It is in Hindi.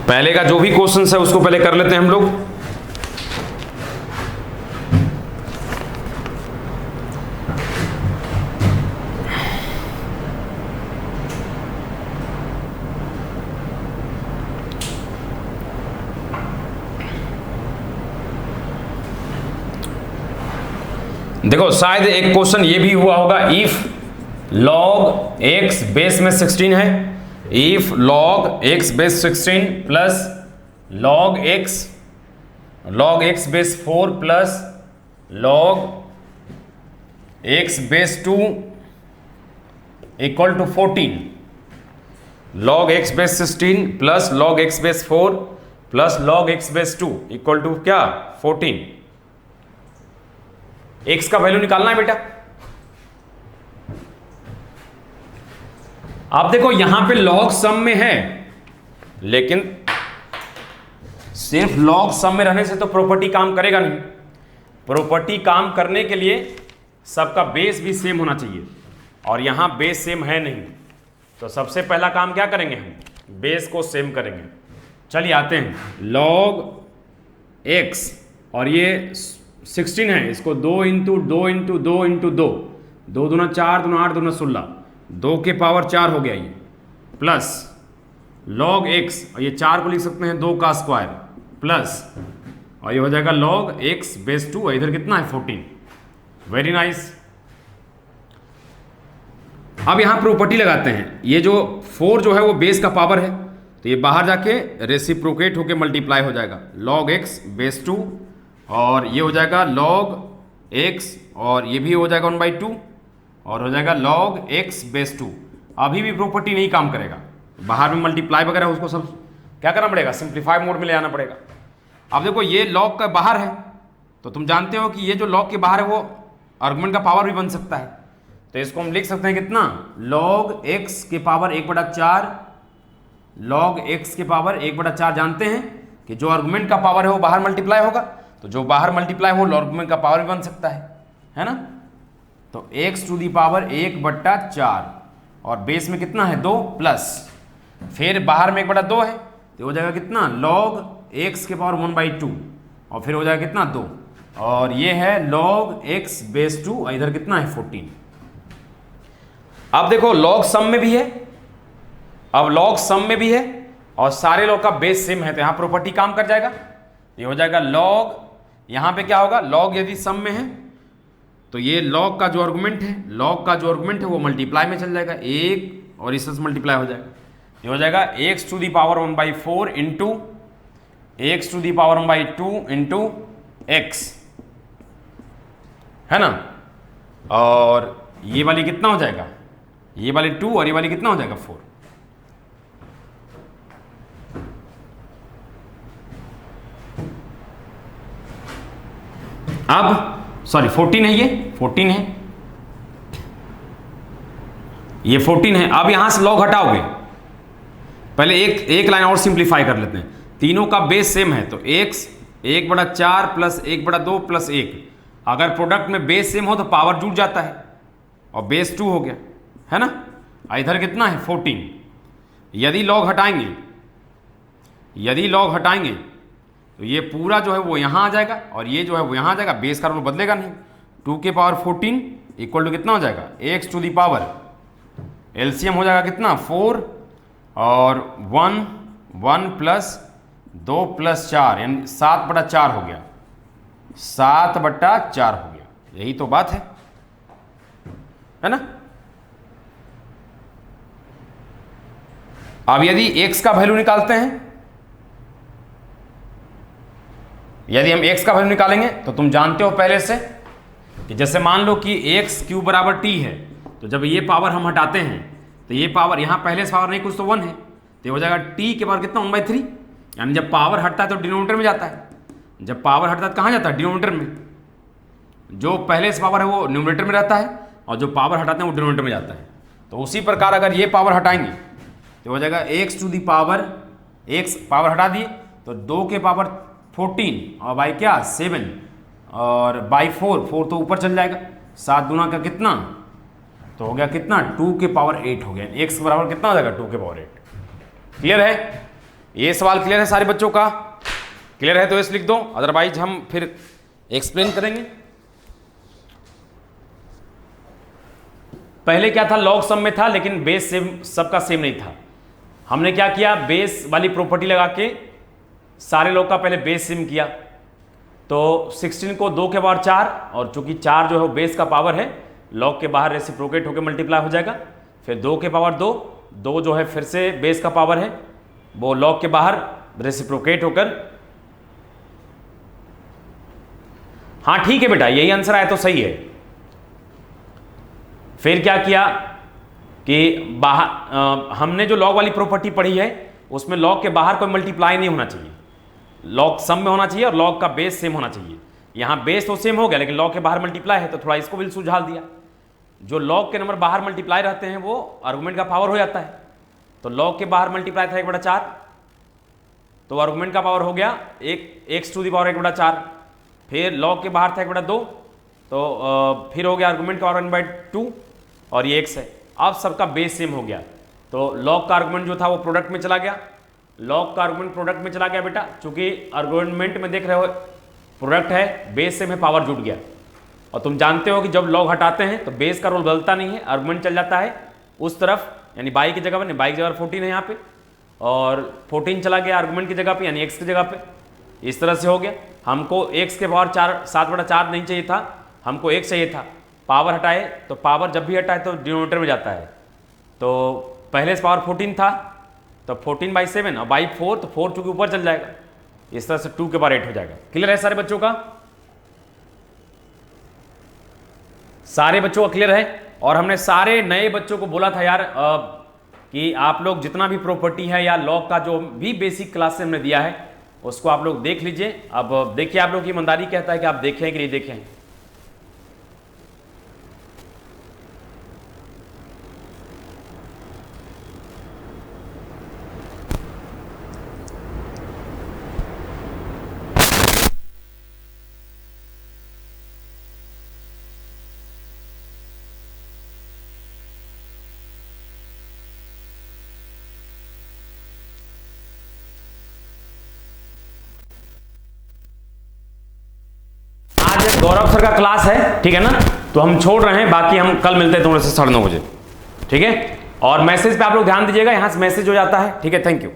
पहले का जो भी क्वेश्चन है उसको पहले कर लेते हैं हम लोग। देखो शायद एक क्वेश्चन ये भी हुआ होगा, इफ log x बेस में 16 है, if log x base 16 plus log x base 4 plus log x base 2 equal to 14, log x base 16 plus log x base 4 plus log x base 2 equal to क्या 14। x का वैल्यू निकालना है बेटा। आप देखो यहां पे log सम में है, लेकिन सिर्फ log सम में रहने से तो प्रॉपर्टी काम करेगा नहीं। प्रॉपर्टी काम करने के लिए सबका बेस भी सेम होना चाहिए, और यहां बेस सेम है नहीं, तो सबसे पहला काम क्या करेंगे, हम बेस को सेम करेंगे। चलिए आते हैं, log x और ये 16 है, इसको 2 इंटू 2 इंटू 2 इंटू 2, 2 दूना 4, दूना 8, दूना 16, 2 के पावर 4 हो गया ये, प्लस log x, और ये 4 को लिख सकते हैं 2 का स्क्वायर, प्लस और ये हो जाएगा log x बेस 2, इधर कितना है 14। Very nice. अब यहां प्रॉपर्टी लगाते हैं, ये जो 4 जो है वो बेस का पावर है, तो ये बाहर जाके रेसिप्रोकेट होके मल्टीप्लाई हो जाएगा, log x बेस 2, और ये हो जाएगा log x, और ये भी हो जाएगा 1/2, और हो जाएगा log x बेस 2। अभी भी प्रॉपर्टी नहीं काम करेगा, बाहर में मल्टीप्लाई वगैरह उसको सब क्या करना पड़ेगा, सिंप्लीफाई मोड में ले आना पड़ेगा। अब देखो ये log का बाहर है, तो तुम जानते हो कि ये जो log के बाहर है वो आर्गुमेंट का पावर भी बन सकता है, तो इसको हम लिख सकते हैं कितना, log x के पावर 1/4, log x के पावर 1/4। जानते हैं कि जो आर्गुमेंट का पावर है वो बाहर मल्टीप्लाई होगा, तो जो बाहर मल्टीप्लाई हो आर्गुमेंट का पावर भी बन सकता है ना। तो x टू दी पावर 1/4, और बेस में कितना है 2, प्लस फिर बाहर में 1/2 है, तो हो जाएगा कितना log x के पावर 1/2, और फिर हो जाएगा कितना 2, और ये है log x बेस 2, और इधर कितना है 14। अब देखो log सम में भी है, अब log सम में भी है और सारे log का बेस सेम है, तो यहां प्रॉपर्टी काम कर जाएगा। ये हो जाएगा log, यहां पे क्या होगा, log यदि सम में है तो ये log का जो आर्गुमेंट है, log का जो आर्गुमेंट है वो मल्टीप्लाई में चल जाएगा, 1 और इससे मल्टीप्लाई हो जाएगा। ये हो जाएगा x to the power 1/4 into x to the power 1/2 into x, है ना। और ये वाली कितना हो जाएगा, ये वाली 2, और ये वाली कितना हो जाएगा 4। अब सॉरी 14 है, ये 14 है, ये 14 है। अब यहां से log हटाओगे, पहले एक लाइन और सिंप्लीफाई कर लेते हैं, तीनों का बेस सेम है, तो x 1/4 प्लस 1/2 प्लस 1, अगर प्रोडक्ट में बेस सेम हो तो पावर जुड़ जाता है, और बेस 2 हो गया, है ना। इधर कितना है 14। यदि log हटाएंगे, यदि log हटाएंगे तो ये पूरा जो है वो यहाँ आ जाएगा, और ये जो है वो यहाँ आ जाएगा, बेस का रोल बदलेगा नहीं। 2 के पावर 14 इक्वल टू कितना हो जाएगा, x to the power LCM हो जाएगा कितना 4, और 1 प्लस 2 प्लस 4, यानी 7/4 हो गया, 7/4 हो गया। यही तो बात है ना। अब यदि x का वैल्यू निकालते हैं, यदि हम x का वैल्यू निकालेंगे तो तुम जानते हो पहले से कि जैसे मान लो कि x³ बराबर t है, तो जब ये पावर हम हटाते हैं तो ये पावर यहाँ पहले से पावर नहीं कुछ तो 1 है, तो हो जाएगा t के पावर कितना 1/3, यानी जब पावर हटता है तो डिनोमिनेटर में जाता है, जब पावर हटता है तो कहाँ जाता है, डिनोमिनेटर में। जो पहले से पावर है वो न्यूमरेटर में रहता है, और जो पावर हटाते हैं वो डिनोमिनेटर में जाता है। तो उसी प्रकार अगर ये पावर हटाएंगे तो हो जाएगा x to the power, x power हटा दिए तो 2 के पावर 14, और बाई क्या 7, और बाई 4 तो ऊपर चल जाएगा, 7 दूना का कितना तो हो गया कितना 2 के पावर 8 हो गया, x बराबर कितना हो जाएगा 2 के पावर 8। क्लियर है? ये सवाल क्लियर है सारे बच्चों का? क्लियर है तो इस लिख दो, अदरवाइज हम फिर एक्सप्लेन करेंगे। पहले क्या था, लॉग सम में था लेकिन बेस सेम सबका सेम नहीं था। हमने क्या किया, बेस वाली प्रॉपर्टी लगा के सारे लॉग का पहले बेस सेम किया। तो 16 को 2 के पावर 4, और चूंकि 4 जो है वो बेस का पावर है, लॉग के बाहर रेसिप्रोकेट होकर मल्टीप्लाई हो जाएगा। फिर 2 के पावर 2, 2 जो है फिर से बेस का पावर है, वो लॉग के बाहर रेसिप्रोकेट होकर, हाँ ठीक है बेटा यही आंसर आया तो सही है। फिर क्या किया कि बाहर हमने जो लॉग वाली प्रॉपर्टी पढ़ी है उसमें लॉग के बाहर कोई मल्टीप्लाई नहीं होना चाहिए, लॉग सम में होना चाहिए और लॉग का बेस सेम होना चाहिए। यहाँ बेस तो सेम हो गया लेकिन लॉग के बाहर मल्टीप्लाई है, तो थोड़ा इसको भी सुझाव दिया। जो लॉग के नंबर बाहर मल्टीप्लाई रहते हैं वो आर्गुमेंट का पावर हो जाता है। तो लॉग के बाहर मल्टीप्लाई था 1/4, तो आर्गुमेंट का पावर हो गया x टू दी पावर 1/4। फिर लॉग के बाहर था 1/2, तो फिर हो गया आर्गुमेंट का पावर 1/2, और ये x है। अब सबका बेस सेम हो गया, तो लॉग का आर्गुमेंट जो था वो प्रोडक्ट में चला गया, लॉग का आर्गुमेंट प्रोडक्ट में चला गया बेटा, चूंकि आर्गुमेंट में देख रहे हो प्रोडक्ट है, बेस सेम है, पावर जुट गया। और तुम जानते हो कि जब लॉग हटाते हैं तो बेस का रोल बदलता नहीं है, आर्गुमेंट चल जाता है उस तरफ, यानी बाई की जगह पर, बाई की जगह 14 है यहाँ पे, और 14 चला गया आर्गुमेंट की जगह पे, यानी x की जगह पे। इस तरह से हो गया। हमको x के पावर 7/4 नहीं चाहिए था, हमको x चाहिए था। पावर हटाए तो पावर जब भी हटाए तो डिनोमिनेटर में जाता है, तो पहले से पावर 14 था तो 14/7 और बाई 4, तो 4 चूंकि ऊपर चल जाएगा, इस तरह से 2 के पावर 8 हो जाएगा। क्लियर है सारे बच्चों का? सारे बच्चों का क्लियर है? और हमने सारे नए बच्चों को बोला था यार कि आप लोग जितना भी प्रॉपर्टी है या लॉग का जो भी बेसिक क्लास से हमने दिया है उसको आप लोग देख लीजिए। अब देखिए, आप लोग की ईमानदारी कहता है कि आप देखें कि नहीं देखें। गौरव सर का क्लास है, ठीक है ना, तो हम छोड़ रहे हैं, बाकी हम कल मिलते हैं थोड़े से 9:30 बजे, ठीक है। और मैसेज पे आप लोग ध्यान दीजिएगा, यहां से मैसेज हो जाता है, ठीक है। Thank you.